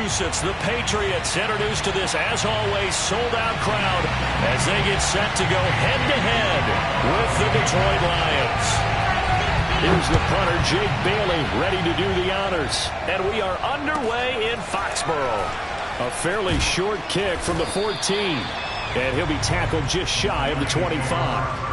Massachusetts, the Patriots introduced to this, as always, sold-out crowd as they get set to go head-to-head with the Detroit Lions. Here's the punter, Jake Bailey, ready to do the honors. And we are underway in Foxborough. A fairly short kick from the 14. And he'll be tackled just shy of the 25.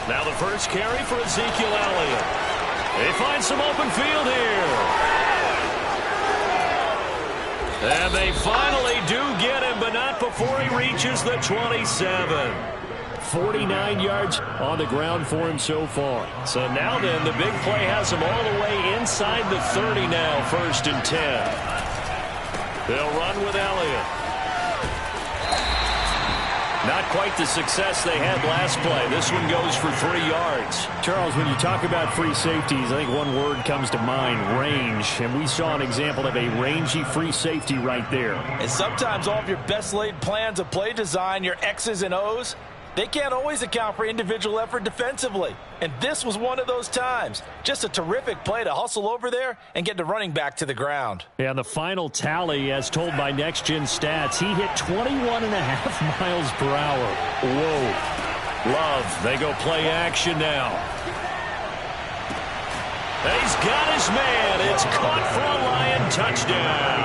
Now the first carry for Ezekiel Elliott. They find some open field here. And they finally do get him, but not before he reaches the 27. 49 yards on the ground for him so far. So now then, the big play has him all the way inside the 30 now, 1st and 10. They'll run with Elliott. Not quite the success they had last play. This one goes for 3 yards. Charles, when you talk about free safeties, I think one word comes to mind, range. And we saw an example of a rangy free safety right there. And sometimes all of your best laid plans of play design, your X's and O's, they can't always account for individual effort defensively. And this was one of those times. Just a terrific play to hustle over there and get the running back to the ground. And the final tally, as told by Next Gen Stats, he hit 21.5 miles per hour. Whoa. Love, they go play action now. He's got his man. It's caught for a Lion touchdown.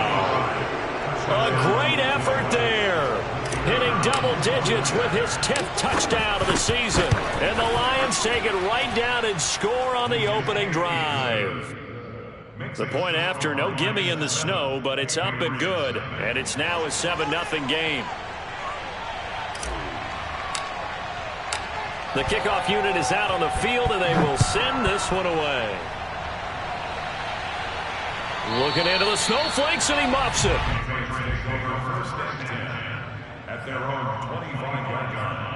A great effort there. Hitting double digits with his 10th touchdown of the season. And the Lions take it right down and score on the opening drive. The point after, no gimme in the snow, but it's up and good. And it's now a 7-0 game. The kickoff unit is out on the field, and they will send this one away. Looking into the snowflakes, and he muffs it. At their own 25-yard line.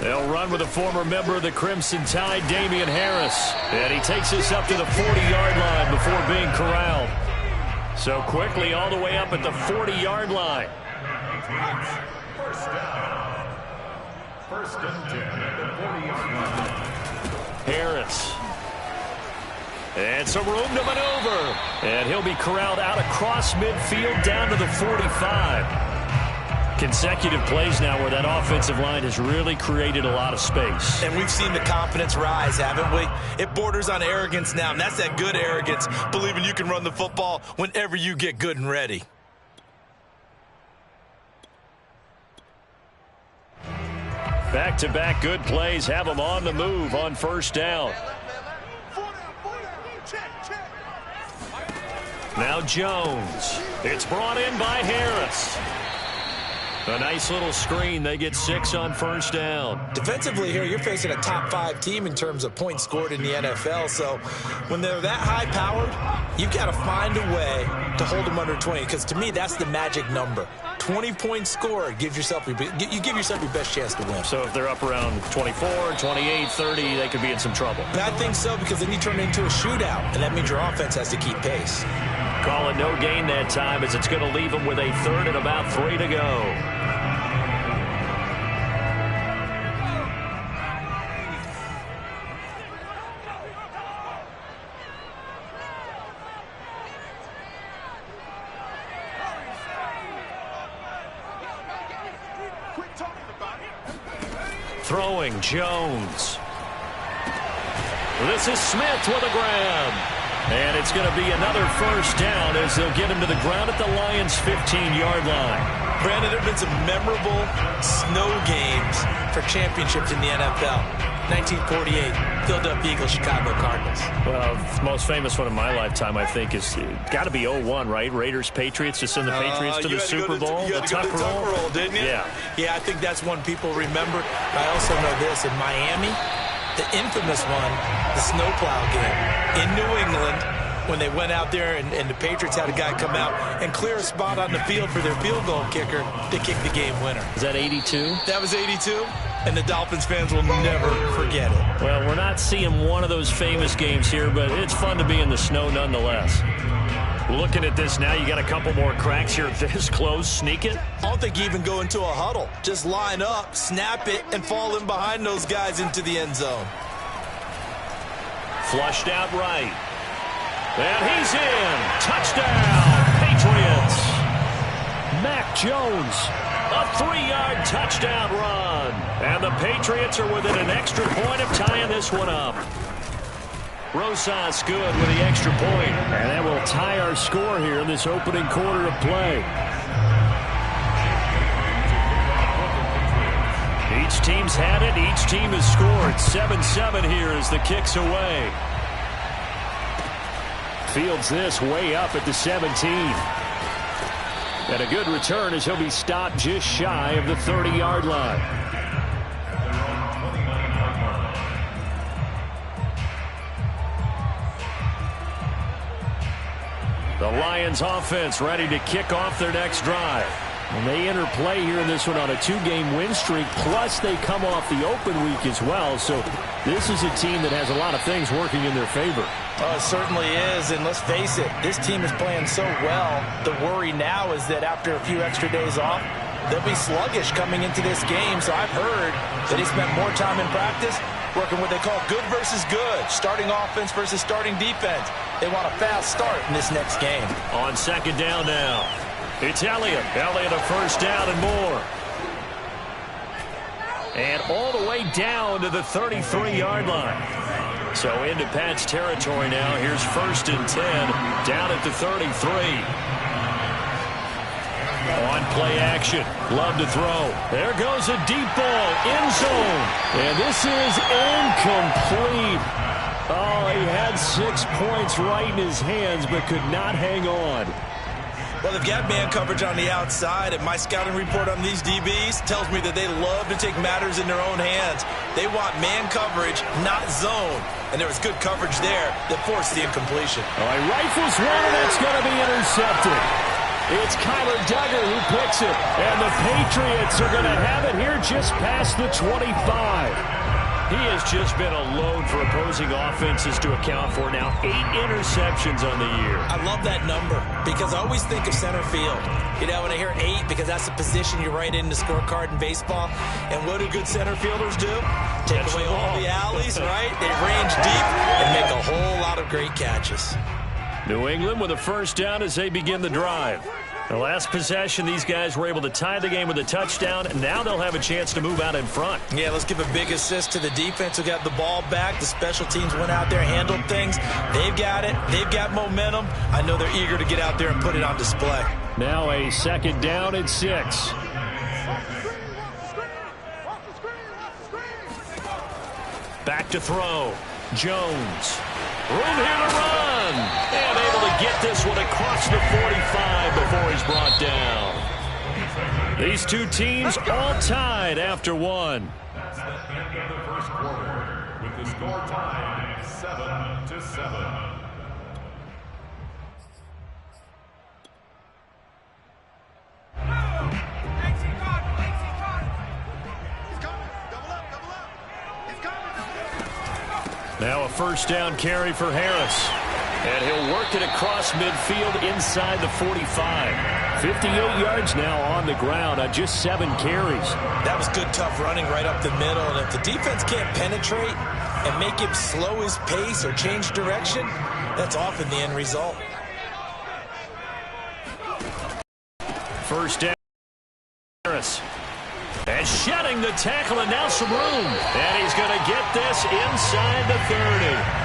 They'll run with a former member of the Crimson Tide, Damian Harris. And he takes us up to the 40-yard line before being corralled. So quickly all the way up at the 40-yard line. First down. 1st and 10 at the 40-yard line. Harris. And some room to maneuver. And he'll be corralled out across midfield down to the 45. Consecutive plays now where that offensive line has really created a lot of space. And we've seen the confidence rise, haven't we? It borders on arrogance now, and that's that good arrogance, believing you can run the football whenever you get good and ready. Back-to-back good plays have them on the move on 1st down. Now Jones. It's brought in by Harris. A nice little screen. They get 6 on 1st down. Defensively here, you're facing a top 5 team in terms of points scored in the NFL. So when they're that high-powered, you've got to find a way to hold them under 20. Because to me, that's the magic number. 20 points scored gives yourself you give yourself your best chance to win. So if they're up around 24, 28, 30, they could be in some trouble. I think so, because then you turn it into a shootout, and that means your offense has to keep pace. Call it no gain that time, as it's going to leave them with a 3rd and about 3 to go. Throwing Jones. This is Smith with a grab. And it's going to be another 1st down as they'll get him to the ground at the Lions' 15-yard line. Brandon, there have been some memorable snow games for championships in the NFL. 1948, Philadelphia Eagles, Chicago Cardinals. Well, the most famous one of my lifetime, I think, is got to be 0-1, right? Raiders, Patriots, to send the Patriots to the Super Bowl. You had to go to the Tuck roll, didn't you? Yeah. Yeah, I think that's one people remember. I also know this. In Miami, the infamous one, the snowplow game. In New England, when they went out there and the Patriots had a guy come out and clear a spot on the field for their field goal kicker to kick the game winner. Is that 82? That was 82, and the Dolphins fans will never forget it. Well, we're not seeing one of those famous games here, but it's fun to be in the snow nonetheless. Looking at this now, you got a couple more cracks here this close. Sneak it. I don't think you even go into a huddle. Just line up, snap it, and fall in behind those guys into the end zone. Flushed out right. And he's in. Touchdown, Patriots. Mac Jones, a 3-yard touchdown run. And the Patriots are within an extra point of tying this one up. Rosas good with the extra point. And that will tie our score here in this opening quarter of play. Each team's had it. Each team has scored. 7-7 here as the kick's away. Fields this way up at the 17. And a good return as he'll be stopped just shy of the 30-yard line. The Lions offense ready to kick off their next drive. And they enter play here in this one on a 2-game win streak, plus they come off the open week as well. So this is a team that has a lot of things working in their favor. Oh, it certainly is, and let's face it, this team is playing so well. The worry now is that after a few extra days off, they'll be sluggish coming into this game. So I've heard that he spent more time in practice working what they call good versus good, starting offense versus starting defense. They want a fast start in this next game. On second down now, it's Elliott. Elliott a first down and more. And all the way down to the 33-yard line. So into Pat's territory now. Here's 1st and 10 down at the 33. On play action. Love to throw. There goes a deep ball. End zone. And this is incomplete. Oh, he had 6 points right in his hands but could not hang on. Well, they've got man coverage on the outside, and my scouting report on these DBs tells me that they love to take matters in their own hands. They want man coverage, not zone. And there was good coverage there that forced the incompletion. All right, rifles one, and that's going to be intercepted. It's Kyler Duggar who picks it, and the Patriots are going to have it here just past the 25. He has just been a load for opposing offenses to account for. Now 8 interceptions on the year. I love that number because I always think of center field. You know, when I hear 8, because that's the position you write in the scorecard in baseball. And what do good center fielders do? Take away all the alleys, right? They range deep and make a whole lot of great catches. New England with a first down as they begin the drive. The last possession, these guys were able to tie the game with a touchdown, and now they'll have a chance to move out in front. Yeah, let's give a big assist to the defense who got the ball back. The special teams went out there, handled things. They've got it. They've got momentum. I know they're eager to get out there and put it on display. Now a second down and 6. Back to throw. Jones. Room here to run. And able to get this one across the 45 before he's brought down. These two teams all tied after one. That's the end of the first quarter, with the score tied 7-7. Now a first down carry for Harris. And he'll work it across midfield inside the 45. 58 yards now on the ground on just 7 carries. That was good, tough running right up the middle. And if the defense can't penetrate and make him slow his pace or change direction, that's often the end result. First down, Harris. And shedding the tackle, and now some room. And he's going to get this inside the 30.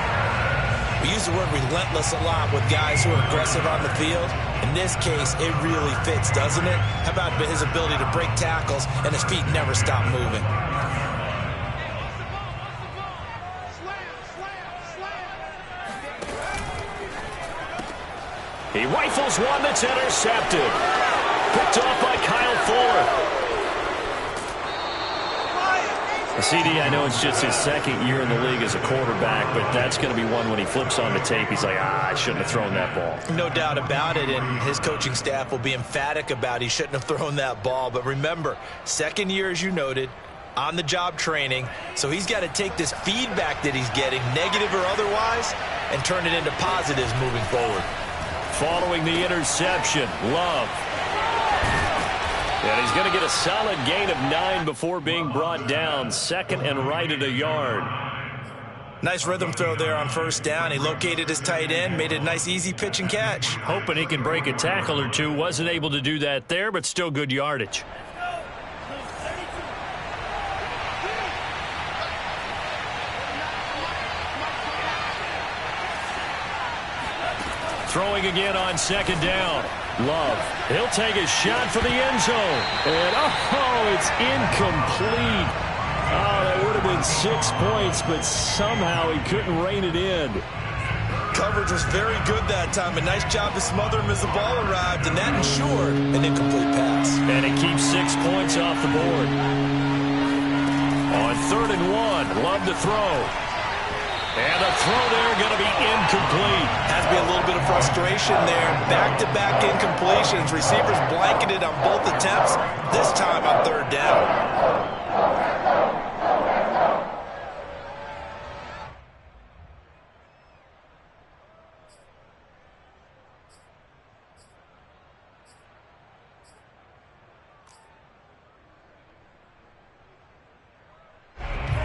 We use the word relentless a lot with guys who are aggressive on the field. In this case, it really fits, doesn't it? How about his ability to break tackles and his feet never stop moving? He rifles one that's intercepted. Picked off by Kyle Fuller. CD, I know it's just his second year in the league as a quarterback, but that's going to be one when he flips on the tape, he's like, I shouldn't have thrown that ball. No doubt about it, and his coaching staff will be emphatic about he shouldn't have thrown that ball. But remember, second year, as you noted, on-the-job training, so he's got to take this feedback that he's getting, negative or otherwise, and turn it into positives moving forward. Following the interception, Love. And he's going to get a solid gain of 9 before being brought down. Second and right at a yard. Nice rhythm throw there on first down. He located his tight end, made it a nice, easy pitch and catch. Hoping he can break a tackle or two. Wasn't able to do that there, but still good yardage. Throwing again on second down. Love. He'll take a shot for the end zone. And, it's incomplete. Oh, that would have been 6 points, but somehow he couldn't rein it in. Coverage was very good that time. A nice job to smother him as the ball arrived, and that ensured an incomplete pass. And it keeps 6 points off the board. On 3rd and 1, Love to throw. And the throw there going to be incomplete. Has to be a little bit of frustration there. Back-to-back incompletions. Receivers blanketed on both attempts, this time on 3rd down.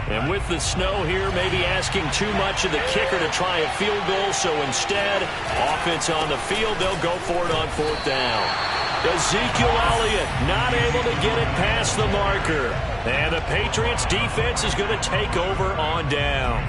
And with the snow here, maybe asking too much of the kicker to try a field goal. So instead, offense on the field, they'll go for it on 4th down. Ezekiel Elliott not able to get it past the marker. And the Patriots defense is going to take over on down.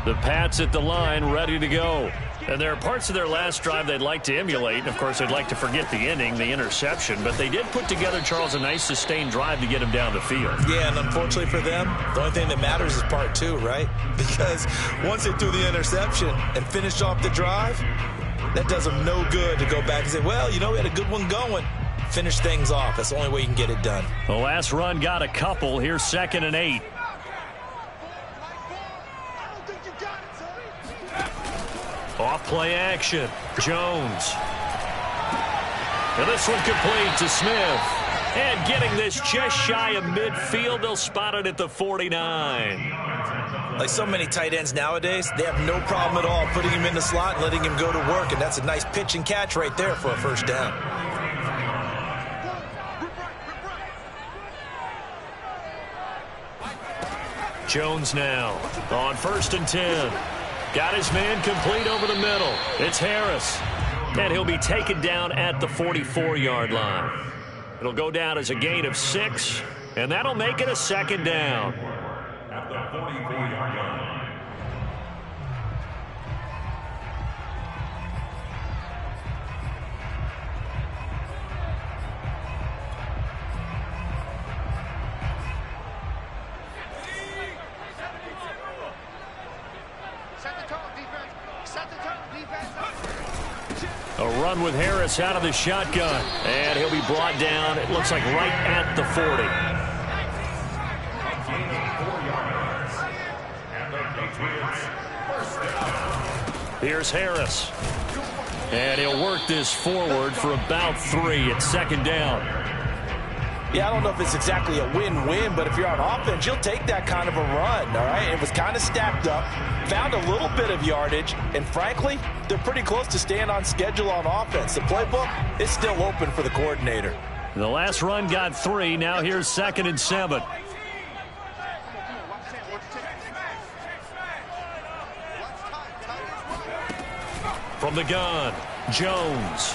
The Pats at the line, ready to go. And there are parts of their last drive they'd like to emulate. And, of course, they'd like to forget the ending, the interception. But they did put together, Charles, a nice sustained drive to get him down the field. Yeah, and unfortunately for them, the only thing that matters is part 2, right? Because once they threw the interception and finished off the drive, that does them no good to go back and say, well, we had a good one going. Finish things off. That's the only way you can get it done. The last run got a couple. Here's 2nd and 8. Off play action. Jones. And this one complete to Smith. And getting this just shy of midfield, they'll spot it at the 49. Like so many tight ends nowadays, they have no problem at all putting him in the slot and letting him go to work. And that's a nice pitch and catch right there for a first down. Jones now on 1st and 10. Got his man complete over the middle. It's Harris. And he'll be taken down at the 44-yard line. It'll go down as a gain of 6, and that'll make it a 2nd down. At the 44-yard line. A run with Harris out of the shotgun. And he'll be brought down, it looks like right at the 40. Here's Harris. And he'll work this forward for about 3 at 2nd down. Yeah, I don't know if it's exactly a win-win, but if you're on offense, you'll take that kind of a run, all right? It was kind of stacked up, found a little bit of yardage, and frankly, they're pretty close to staying on schedule on offense. The playbook is still open for the coordinator. The last run got 3. Now here's 2nd and 7. From the gun, Jones.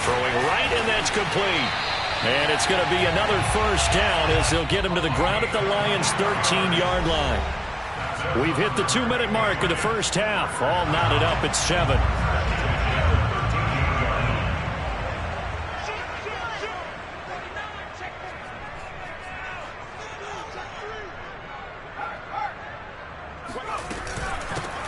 Throwing right, and that's complete. And it's going to be another first down as they'll get him to the ground at the Lions' 13-yard line. We've hit the 2-minute mark of the first half. All knotted up at 7.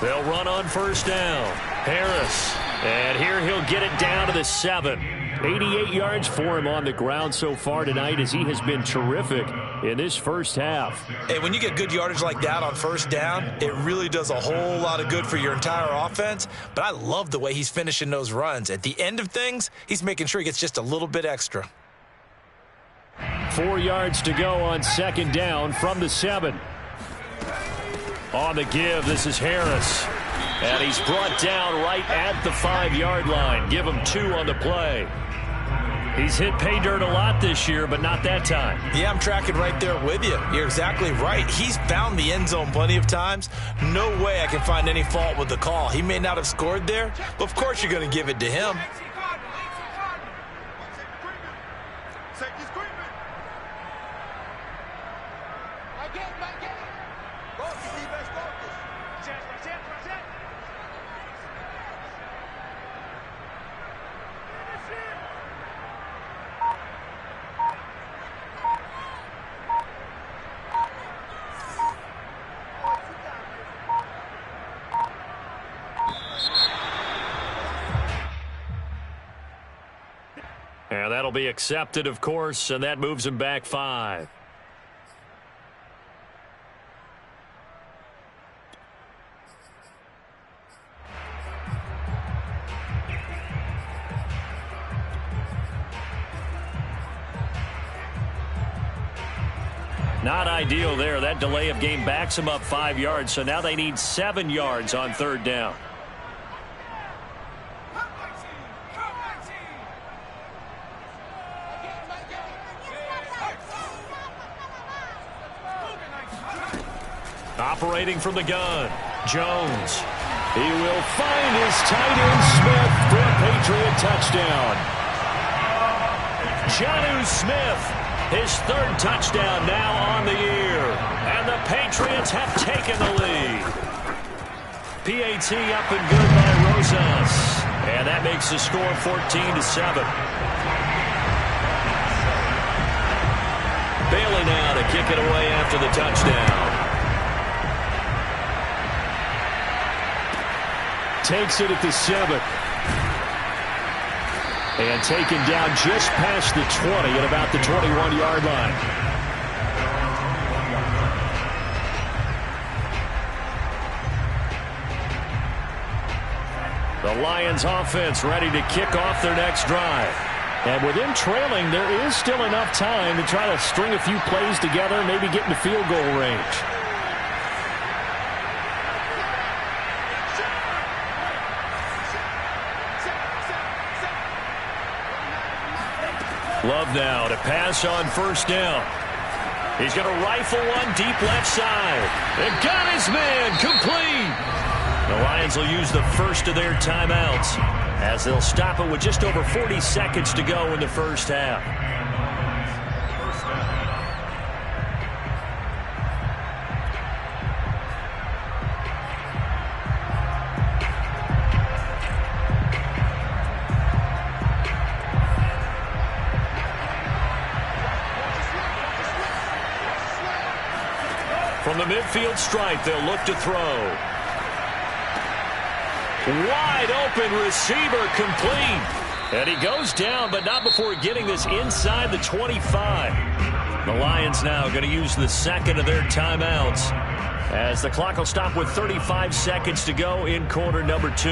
They'll run on first down. Harris. And here he'll get it down to the 7. 88 yards for him on the ground so far tonight as he has been terrific in this first half. Hey, when you get good yardage like that on first down, it really does a whole lot of good for your entire offense. But I love the way he's finishing those runs. At the end of things, he's making sure he gets just a little bit extra. 4 yards to go on second down from the 7. On the give, this is Harris. And he's brought down right at the 5-yard line. Give him 2 on the play. He's hit pay dirt a lot this year, but not that time. Yeah, I'm tracking right there with you. You're exactly right. He's found the end zone plenty of times. No way I can find any fault with the call. He may not have scored there, but of course you're going to give it to him. And that'll be accepted, of course, and that moves him back 5. Not ideal there. That delay of game backs him up 5 yards, so now they need 7 yards on third down. Operating from the gun, Jones. He will find his tight end Smith for a Patriot touchdown. Jonnu Smith, his 3rd touchdown now on the year. And the Patriots have taken the lead. PAT up and good by Rosas. And that makes the score 14-7. Bailey now to kick it away after the touchdown. Takes it at the 7. And taken down just past the 20 at about the 21-yard line. The Lions offense ready to kick off their next drive. And with them trailing, there is still enough time to try to string a few plays together, maybe get into field goal range. Love now to pass on first down. He's going to rifle one deep left side. And got his man complete. The Lions will use the first of their timeouts as they'll stop it with just over 40 seconds to go in the first half. From the midfield stripe, they'll look to throw. Wide open receiver complete. And he goes down, but not before getting this inside the 25. The Lions now going to use the second of their timeouts as the clock will stop with 35 seconds to go in quarter number 2.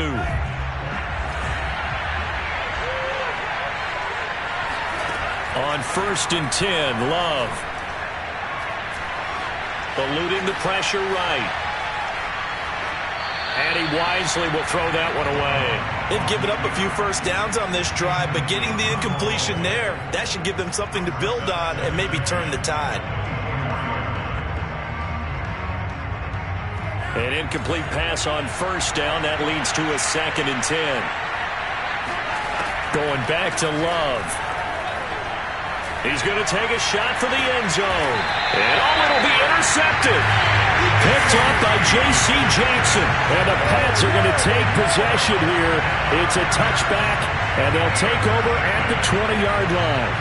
On 1st and 10, Love. Eluding the pressure right. And he wisely will throw that one away. They've given up a few first downs on this drive, but getting the incompletion there, that should give them something to build on and maybe turn the tide. An incomplete pass on first down. That leads to a 2nd and 10. Going back to Love. He's going to take a shot for the end zone. And it'll be intercepted. Picked up by J.C. Jackson. And the Pats are going to take possession here. It's a touchback, and they'll take over at the 20-yard line.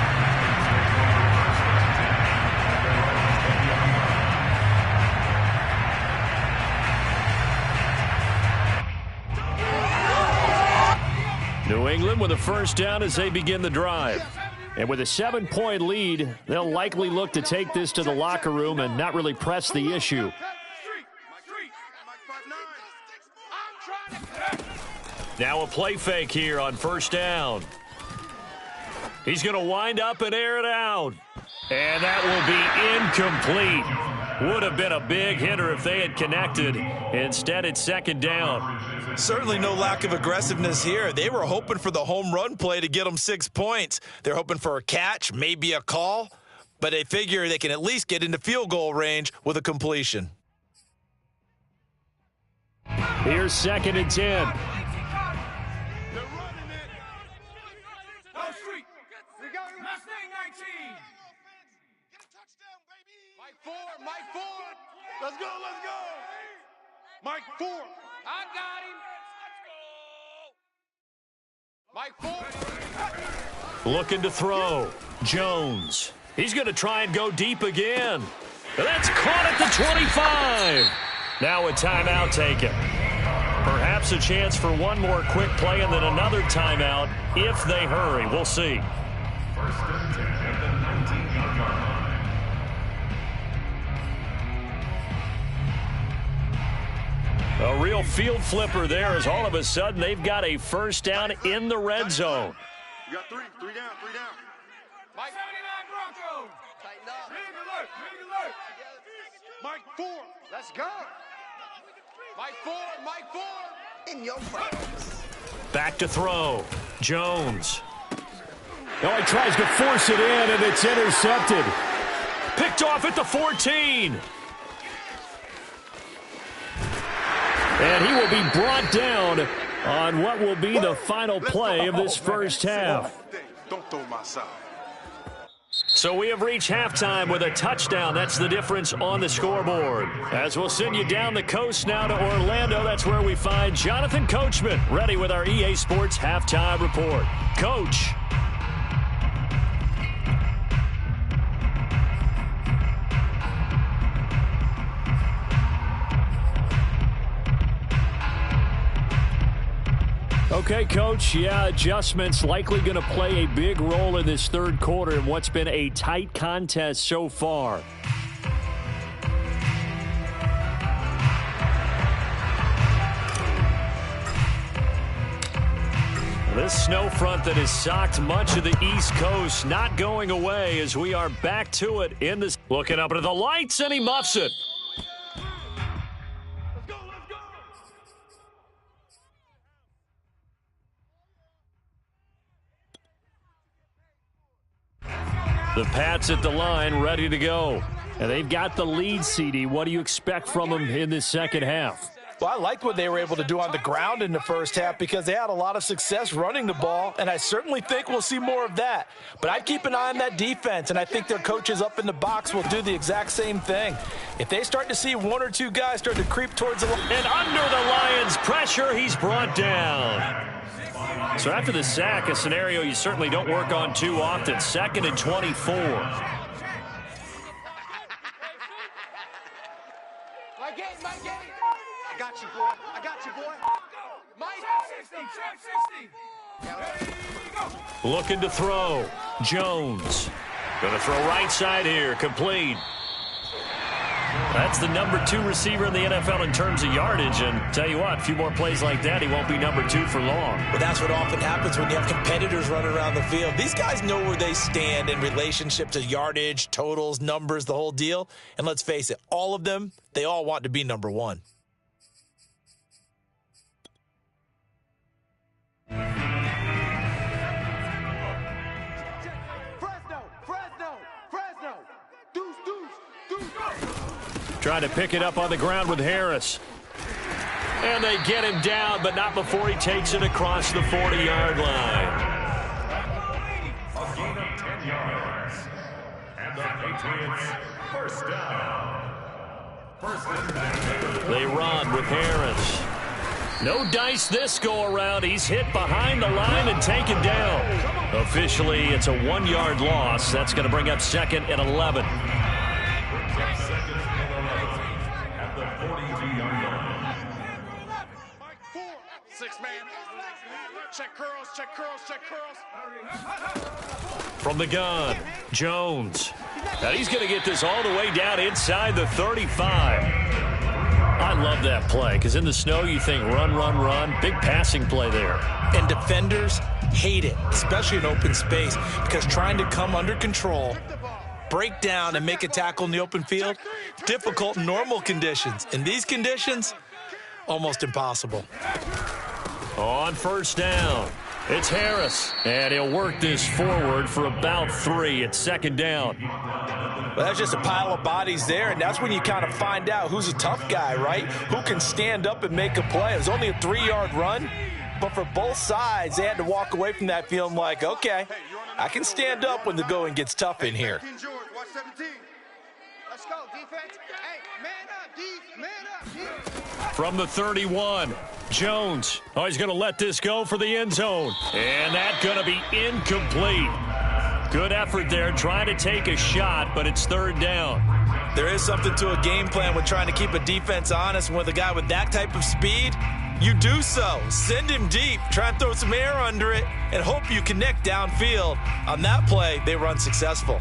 New England with a first down as they begin the drive. And with a 7-point lead, they'll likely look to take this to the locker room and not really press the issue. Now a play fake here on first down. He's going to wind up and air it out. And that will be incomplete. Would have been a big hitter if they had connected. Instead, it's second down. Certainly no lack of aggressiveness here. They were hoping for the home run play to get them 6 points. They're hoping for a catch, maybe a call, but they figure they can at least get into field goal range with a completion. Here's 2nd and 10. Mike Ford. Let's go. Mike Ford. I got him. Mike Ford. Looking to throw. Jones. He's going to try and go deep again. That's caught at the 25. Now a timeout taken. Perhaps a chance for one more quick play and then another timeout if they hurry. We'll see. First and 10 at the 19-yard line. A real field flipper there as all of a sudden they've got a first down in the red zone. You got three down. Mike 79 Broncos. Tighten up. Big alert. Mike Ford. Let's go. Mike Ford. In your face. Back to throw. Jones. Now he tries to force it in, and it's intercepted. Picked off at the 14. And he will be brought down on what will be the final play of this first half. Don't throw my side. So we have reached halftime with a touchdown. That's the difference on the scoreboard. As we'll send you down the coast now to Orlando, that's where we find Jonathan Coachman ready with our EA Sports Halftime Report. Coach. Okay, Coach, adjustments likely going to play a big role in this third quarter in what's been a tight contest so far. This snow front that has socked much of the East Coast not going away as we are back to it in this. Looking up into the lights, and he muffs it. The Pats at the line, ready to go. And they've got the lead, CD. What do you expect from them in this second half? Well, I liked what they were able to do on the ground in the first half because they had a lot of success running the ball, and I certainly think we'll see more of that. But I'd keep an eye on that defense, and I think their coaches up in the box will do the exact same thing. If they start to see one or two guys start to creep towards the line. And under the Lions' pressure, he's brought down. So after the sack, a scenario you certainly don't work on too often. 2nd and 24. I got you, boy. Mike 60. Looking to throw. Jones. Going to throw right side here. Complete. That's the number 2 receiver in the NFL in terms of yardage. And tell you what, a few more plays like that, he won't be number 2 for long. But that's what often happens when you have competitors running around the field. These guys know where they stand in relationship to yardage, totals, numbers, the whole deal. And let's face it, all of them, they all want to be number 1. Trying to pick it up on the ground with Harris. And they get him down, but not before he takes it across the 40-yard line. A gain of 10 yards. And the Patriots, first down. First and 10. They run with Harris. No dice this go-around. He's hit behind the line and taken down. Officially, it's a 1-yard loss. That's going to bring up 2nd and 11. check curls, check curls, check curls. From the gun, Jones. And he's going to get this all the way down inside the 35. I love that play because in the snow you think run, run, run. Big passing play there. And defenders hate it, especially in open space, because trying to come under control, break down, and make a tackle in the open field, difficult in normal conditions. In these conditions, almost impossible. On first down, it's Harris. And he'll work this forward for about 3 at second down. Well, that's just a pile of bodies there, and that's when you kind of find out who's a tough guy, right? Who can stand up and make a play. It was only a 3-yard run, but for both sides, they had to walk away from that feeling like, okay, I can stand up when the going gets tough in here. Watch 17. Let's go, defense. Hey, man up, man up. From the 31, Jones. Oh, he's going to let this go for the end zone. And that's going to be incomplete. Good effort there, trying to take a shot, but it's third down. There is something to a game plan with trying to keep a defense honest. With a guy with that type of speed, you do so. Send him deep, try and throw some air under it, and hope you connect downfield. On that play, they run successful.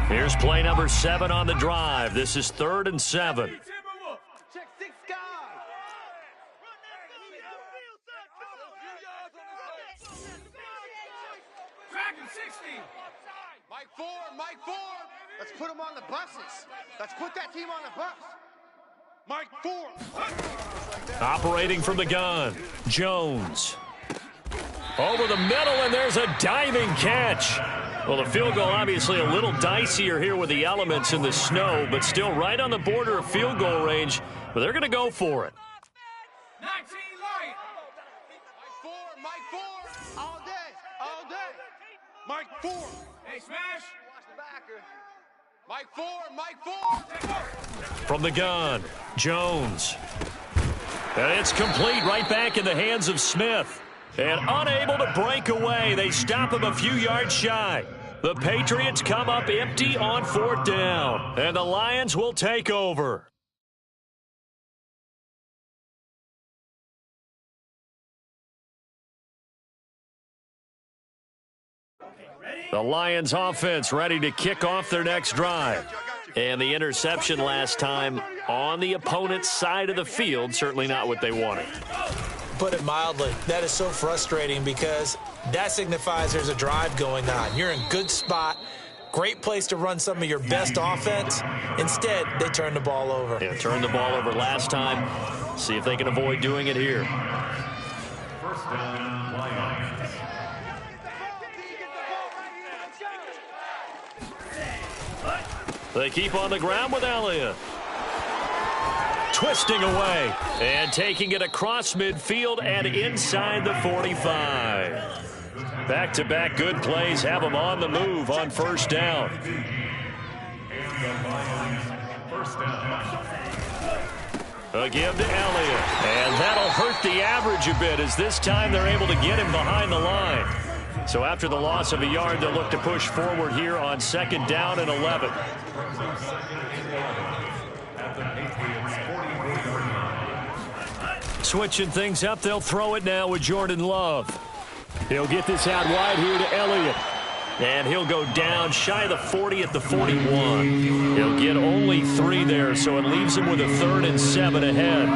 Here's play number 7 on the drive. This is 3rd and 7. Check 6 guys. Dragon 60. Mike 4, Mike 4. Let's put him on the buses. Let's put that team on the bus. Mike 4. Operating from the gun, Jones. Over the middle, and there's a diving catch. Well, the field goal obviously a little dicier here with the elements in the snow, but still right on the border of field goal range. But they're going to go for it. 19 Lion. Mike 4, all day, all day. Mike 4. Hey, smash. Watch the backer. Mike 4, Mike 4. From the gun, Jones. And it's complete right back in the hands of Smith. And unable to break away, they stop him a few yards shy. The Patriots come up empty on 4th down, and the Lions will take over. The Lions offense ready to kick off their next drive. And the interception last time on the opponent's side of the field, certainly not what they wanted. Put it mildly, that is so frustrating because that signifies there's a drive going on. You're in good spot, great place to run some of your best offense. Instead, they turn the ball over. Yeah, turned the ball over last time. See if they can avoid doing it here. First down, Lions. They keep on the ground with Elliott. Twisting away and taking it across midfield and inside the 45. Back-to-back good plays have them on the move on first down. First down. A give to Elliott, and that'll hurt the average a bit as this time they're able to get him behind the line. So after the loss of a yard, they'll look to push forward here on 2nd down and 11. Switching things up, they'll throw it now with Jordan Love. He'll get this out wide here to Elliott. And he'll go down shy of the 40 at the 41. He'll get only 3 there, so it leaves him with a 3rd and 7 ahead.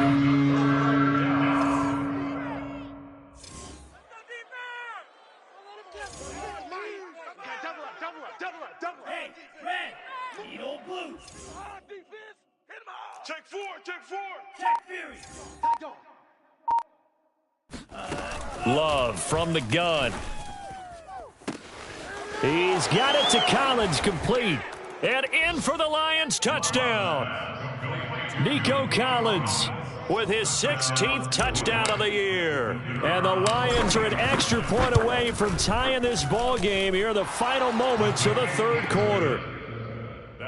Check 4, check 4. Check Fury. Love from the gun. He's got it to Collins, complete. And in for the Lions, touchdown. Nico Collins with his 16th touchdown of the year. And the Lions are an extra point away from tying this ball game here in the final moments of the 3rd quarter.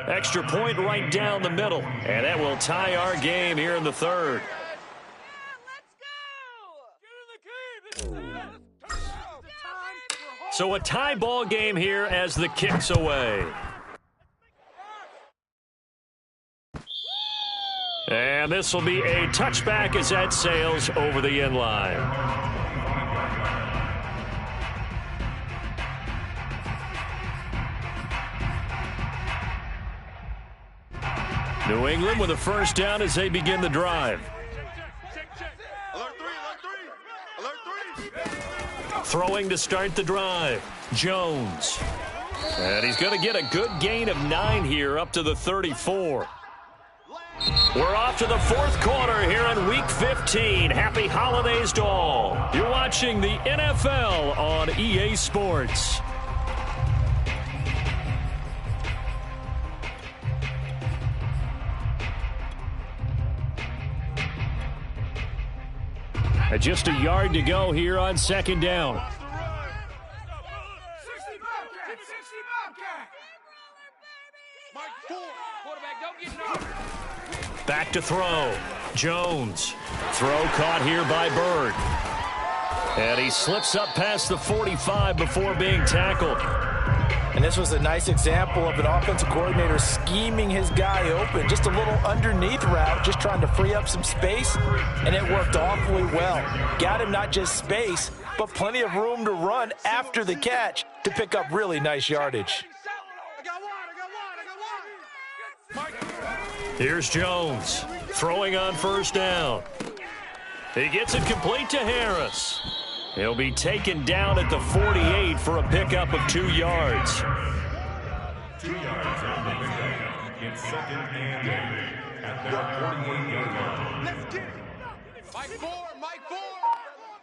Extra point right down the middle. And that will tie our game here in the 3rd. So a tie ball game here as the kick's away. And And this will be a touchback as that sails over the end line. New England with a first down as they begin the drive. Alert three, alert three. Throwing to start the drive, Jones. And he's going to get a good gain of 9 here up to the 34. We're off to the fourth quarter here in Week 15. Happy holidays to all. You're watching the NFL on EA Sports. Just a yard to go here on second down. Back to throw. Jones. Throw caught here by Bird. And he slips up past the 45 before being tackled. And this was a nice example of an offensive coordinator scheming his guy open. Just a little underneath route, just trying to free up some space, and it worked awfully well. Got him not just space, but plenty of room to run after the catch to pick up really nice yardage. Here's Jones, throwing on first down. He gets it complete to Harris. He'll be taken down at the 48 for a pickup of 2 yards. 2 yards on the pickup. It's second and 8 at their 48-yard line. Let's get it. Mike 4, Mike 4.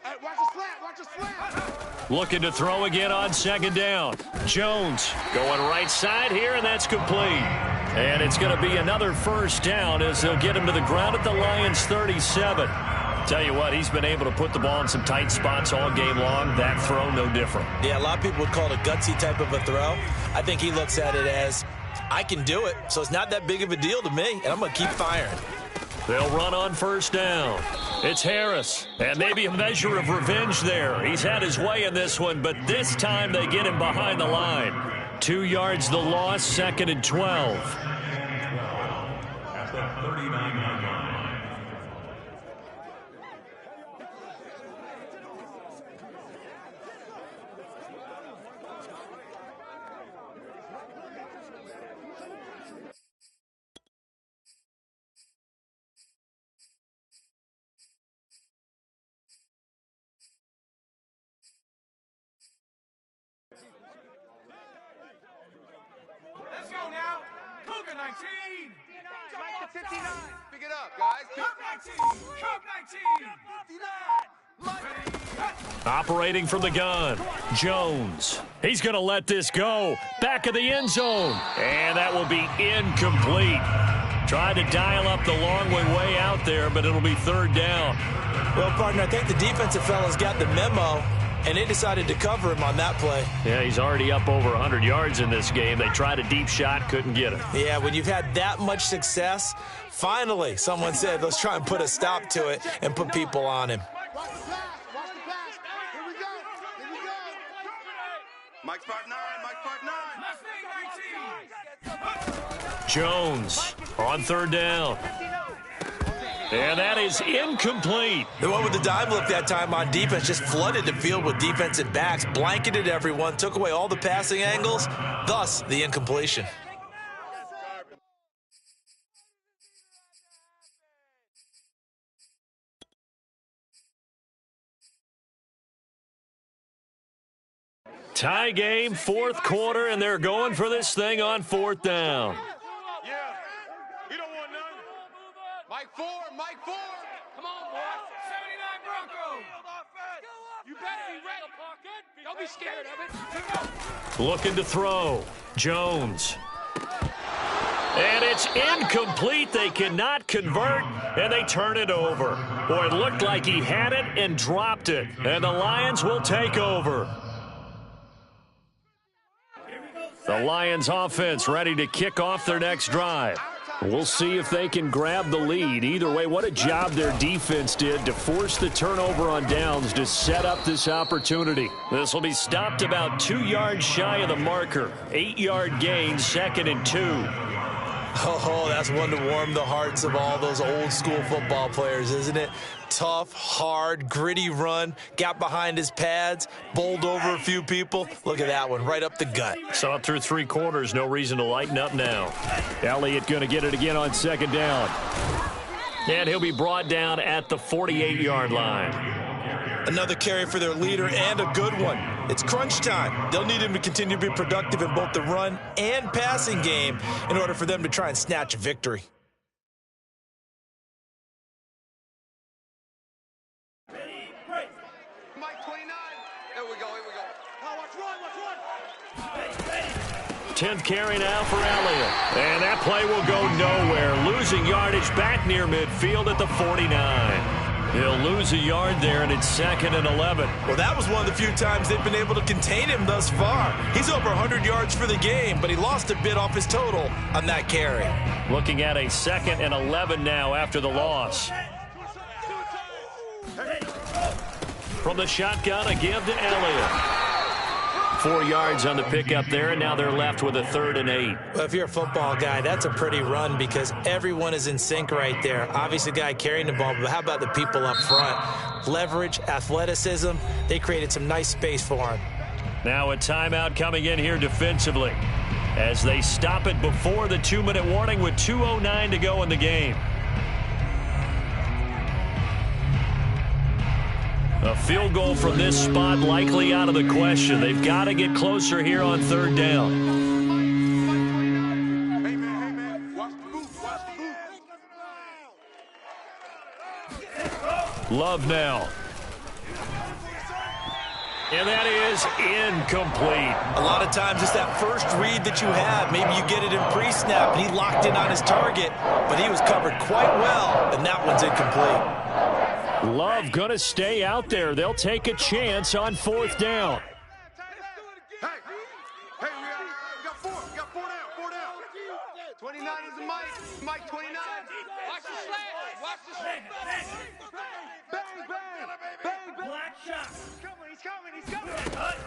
Hey, watch the slant, watch the slant. Looking to throw again on second down. Jones going right side here, and that's complete. And it's going to be another first down as they'll get him to the ground at the Lions' 37. Tell you what, he's been able to put the ball in some tight spots all game long. That throw, no different. Yeah, a lot of people would call it a gutsy type of a throw. I think he looks at it as, I can do it, so it's not that big of a deal to me, and I'm going to keep firing. They'll run on first down. It's Harris, and maybe a measure of revenge there. He's had his way in this one, but this time they get him behind the line. 2 yards the loss, second and 12. At the 39-yard line. Let's go now. Cougar 19. Mike the 59. Pick it up, guys. Cougar 19. Cougar 19. Operating from the gun, Jones. He's going to let this go. Back of the end zone. And that will be incomplete. Tried to dial up the long way out there, but it'll be third down. Well, partner, I think the defensive fellas got the memo, and they decided to cover him on that play. Yeah, he's already up over 100 yards in this game. They tried a deep shot, couldn't get it. Yeah, when you've had that much success, finally someone said, let's try and put a stop to it and put people on him. Watch the pass. Watch the pass. Here we go. Here we go. Mike's 5'9". Mike's 5'9". Jones on third down. And that is incomplete. The one with the dime look that time on defense just flooded the field with defensive backs, blanketed everyone, took away all the passing angles, thus the incompletion. Tie game, fourth quarter, and they're going for this thing on fourth down. Yeah. You don't want none. Mike 4. Mike 4. Come on, boy. 79 Broncos. You better be ready. Don't be scared of it. Looking to throw. Jones. And it's incomplete. They cannot convert, and they turn it over. Boy, it looked like he had it and dropped it. And the Lions will take over. The Lions offense ready to kick off their next drive. We'll see if they can grab the lead. Either way, what a job their defense did to force the turnover on downs to set up this opportunity. This will be stopped about 2 yards shy of the marker. 8-yard gain, second and 2. Oh, that's one to warm the hearts of all those old school football players, isn't it? Tough, hard, gritty run, got behind his pads, bowled over a few people. Look at that one, right up the gut. Saw it through 3 quarters, no reason to lighten up now. Elliott going to get it again on 2nd down. And he'll be brought down at the 48-yard line. Another carry for their leader and a good one. It's crunch time. They'll need him to continue to be productive in both the run and passing game in order for them to try and snatch a victory. Mike 29. Here we go. Oh, let's run. 10th carry now for Elliott. And that play will go nowhere. Losing yardage back near midfield at the 49. He'll lose a yard there, and it's 2nd and 11. Well, that was one of the few times they've been able to contain him thus far. He's over 100 yards for the game, but he lost a bit off his total on that carry. Looking at a 2nd and 11 now after the loss. From the shotgun, a give to Elliott. 4 yards on the pickup there, and now they're left with a 3rd and 8. Well, if you're a football guy, that's a pretty run because everyone is in sync right there. Obviously, the guy carrying the ball, but how about the people up front? Leverage, athleticism, they created some nice space for him. Now a timeout coming in here defensively as they stop it before the 2-minute warning with 2:09 to go in the game. A field goal from this spot likely out of the question. They've got to get closer here on 3rd down. Hey, man. Watch the boot. Love now. And that is incomplete. A lot of times it's that first read that you have. Maybe you get it in pre-snap, and he locked in on his target, but he was covered quite well, and that one's incomplete. Love going to stay out there. They'll take a chance on 4th down. Hey, we got 4. We got 4 down. 29 is the Mike 29. Watch the slant. Bang. Black shot. He's coming.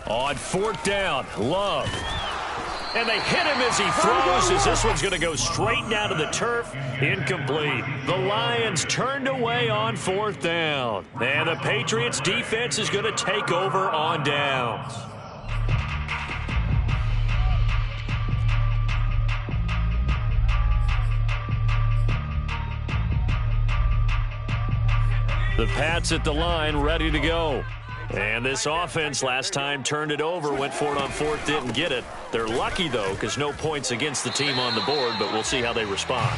On 4th down, Love. And they hit him as he throws, as this one's going to go straight down to the turf. Incomplete. The Lions turned away on 4th down. And the Patriots defense is going to take over on downs. The Pats at the line, ready to go. And this offense last time turned it over, went for it on 4th, didn't get it. They're lucky, though, because no points against the team on the board, but we'll see how they respond.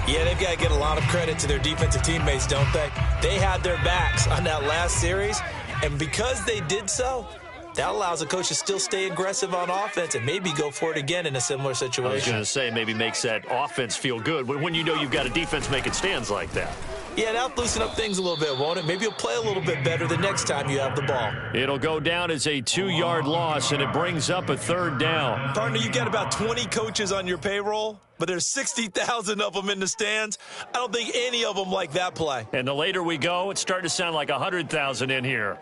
Yeah, they've got to get a lot of credit to their defensive teammates, don't they? They had their backs on that last series, and because they did so, that allows the coach to still stay aggressive on offense and maybe go for it again in a similar situation. I was going to say maybe makes that offense feel good when you know you've got a defense making stands like that. Yeah, that'll loosen up things a little bit, won't it? Maybe you'll play a little bit better the next time you have the ball. It'll go down as a 2-yard loss, and it brings up a 3rd down. Partner, you got about 20 coaches on your payroll, but there's 60,000 of them in the stands. I don't think any of them like that play. And the later we go, it's starting to sound like 100,000 in here.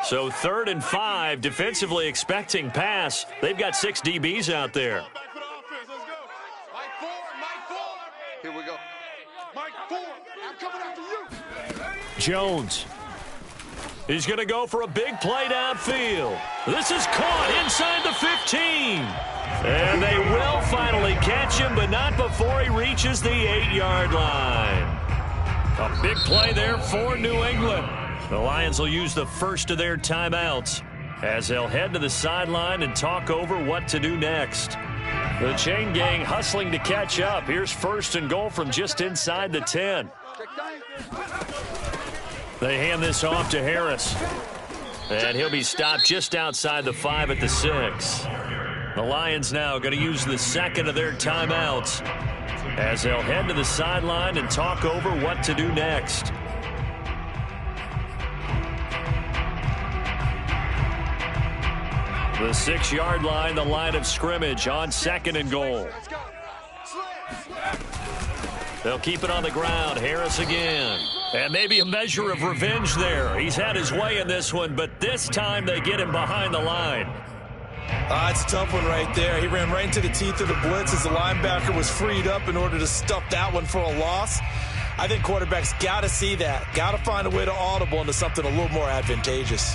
So 3rd and 5, defensively expecting pass. They've got 6 DBs out there. Back for the offense. Let's go. Mike 4. Here we go. Mike 4. I'm coming after you. Jones. He's going to go for a big play downfield. This is caught inside the 15. And they will finally catch him, but not before he reaches the 8-yard line. A big play there for New England. The Lions will use the first of their timeouts as they'll head to the sideline and talk over what to do next. The chain gang hustling to catch up. Here's 1st and goal from just inside the 10. They hand this off to Harris. And he'll be stopped just outside the 5 at the 6. The Lions now going to use the second of their timeouts as they'll head to the sideline and talk over what to do next. The 6-yard line, the line of scrimmage on 2nd and goal. They'll keep it on the ground. Harris again. And maybe a measure of revenge there. He's had his way in this one, but this time they get him behind the line. It's a tough one right there. He ran right into the teeth of the blitz as the linebacker was freed up in order to stuff that one for a loss. I think quarterbacks got to see that. Got to find a way to audible into something a little more advantageous.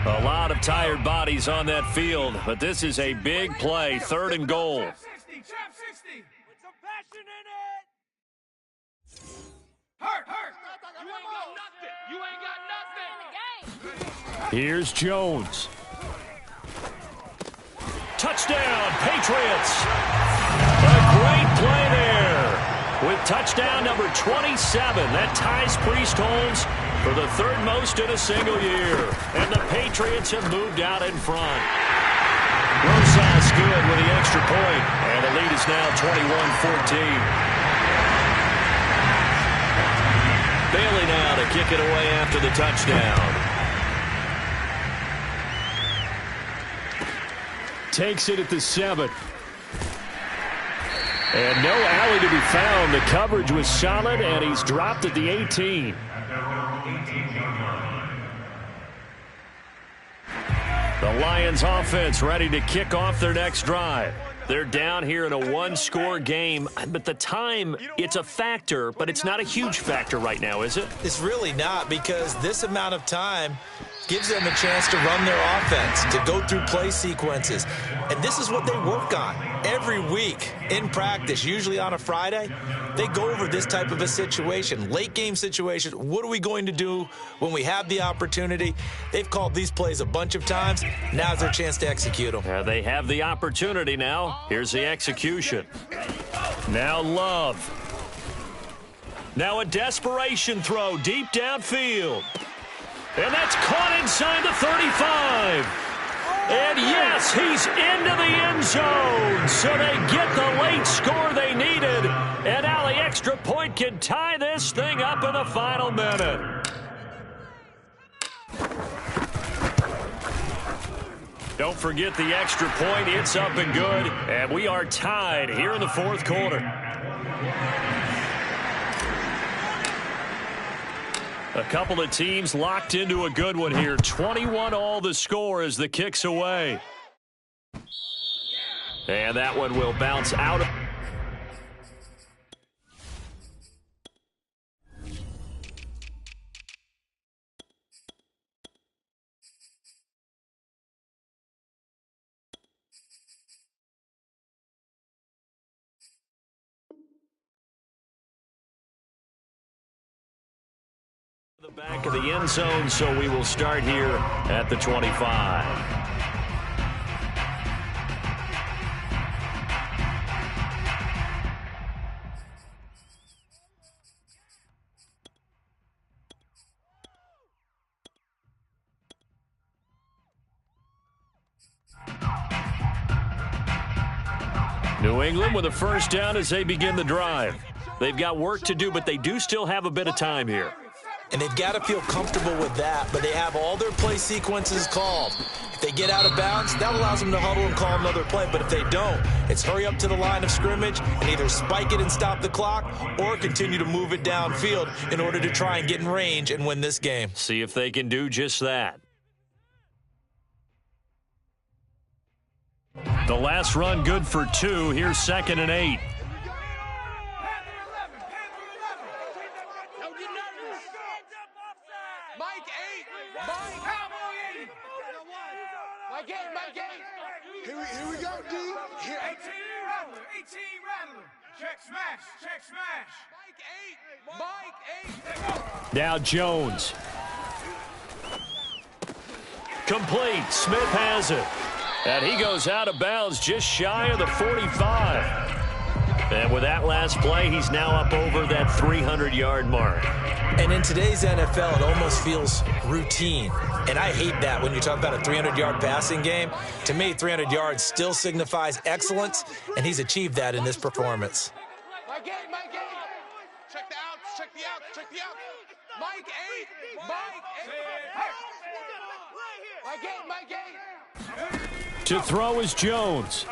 A lot of tired bodies on that field, but this is a big play, 3rd and goal. Trap 60. With some passion in it. Hurt. You ain't got nothing. Here's Jones. Touchdown, Patriots. A great play there. With touchdown number 27, that ties Priest Holmes for the 3rd most in a single year. And the Patriots have moved out in front. Rosas good with the extra point, and the lead is now 21-14. Bailey now to kick it away after the touchdown. Takes it at the 7. And no alley to be found. The coverage was solid, and he's dropped at the 18. The Lions offense ready to kick off their next drive. They're down here in a one-score game, but the time, it's a factor, but it's not a huge factor right now, is it? It's really not, because this amount of time gives them a chance to run their offense, to go through play sequences. And this is what they work on every week in practice, usually on a Friday. They go over this type of a situation, late game situation. What are we going to do when we have the opportunity? They've called these plays a bunch of times. Now's their chance to execute them. They have the opportunity now. Here's the execution. Now Love. Now a desperation throw deep downfield. And that's caught inside the 35. And yes, he's into the end zone. So they get the late score they needed. And now the extra point can tie this thing up in the final minute. Don't forget the extra point. It's up and good. And we are tied here in the 4th quarter. A couple of teams locked into a good one here. 21-all the score as the kick's away. And that one will bounce out. The back of the end zone, so we will start here at the 25. New England with a first down as they begin the drive. They've got work to do, but they do still have a bit of time here. And they've got to feel comfortable with that, but they have all their play sequences called. If they get out of bounds, that allows them to huddle and call another play. But if they don't, it's hurry up to the line of scrimmage and either spike it and stop the clock or continue to move it downfield in order to try and get in range and win this game. See if they can do just that. The last run good for 2. Here's 2nd and 8. Here we go, D. Here, 18 Rattler. Check smash. Mike 8. Now Jones. Complete. Smith has it. And he goes out of bounds just shy of the 45. And with that last play, he's now up over that 300-yard mark. And in today's NFL, it almost feels routine. And I hate that when you talk about a 300-yard passing game. To me, 300 yards still signifies excellence, and he's achieved that in this performance. Mike 8. Check the outs. Mike 8. Mike 8. To throw is Jones.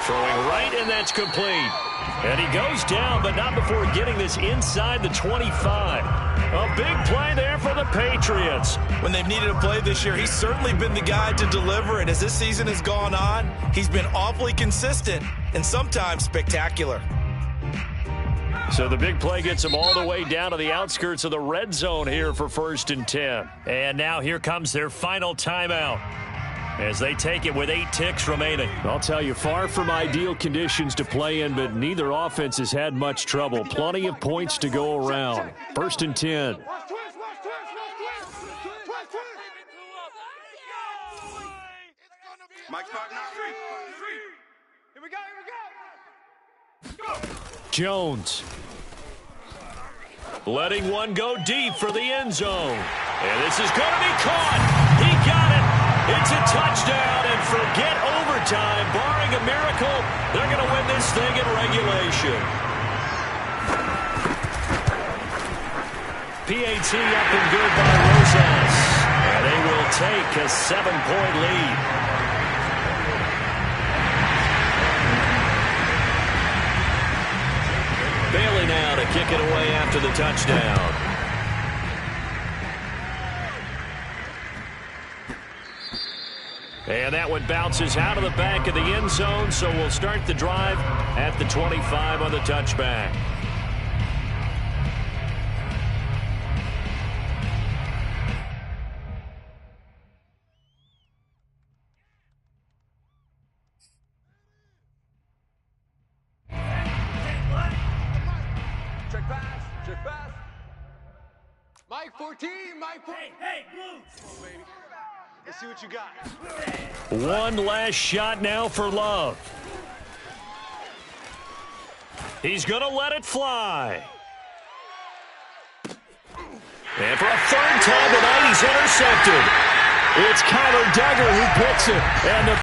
Throwing right, and that's complete. And he goes down, but not before getting this inside the 25. A big play there for the Patriots. When they've needed a play this year, he's certainly been the guy to deliver it. As this season has gone on, he's been awfully consistent and sometimes spectacular. So the big play gets them all the way down to the outskirts of the red zone here for 1st and 10. And now here comes their final timeout as they take it with 8 ticks remaining. I'll tell you, far from ideal conditions to play in, but neither offense has had much trouble. Plenty of points to go around. 1st and 10. Mike's partner. Here we go. Jones letting one go deep for the end zone. And this is going to be caught. He got it. It's a touchdown, and forget overtime. Barring a miracle, they're going to win this thing in regulation. PAT up and good by Rosas. And they will take a 7-point lead. Bailey now to kick it away after the touchdown. And that one bounces out of the back of the end zone, so we'll start the drive at the 25 on the touchback. Check pass. Mike 14, Mike 14. Hey, Blue. Come on, baby. Let's see what you got. One last shot now for Love. He's going to let it fly. And for a 3rd time tonight, he's intercepted. It's Kyler Duggar who picks it. And the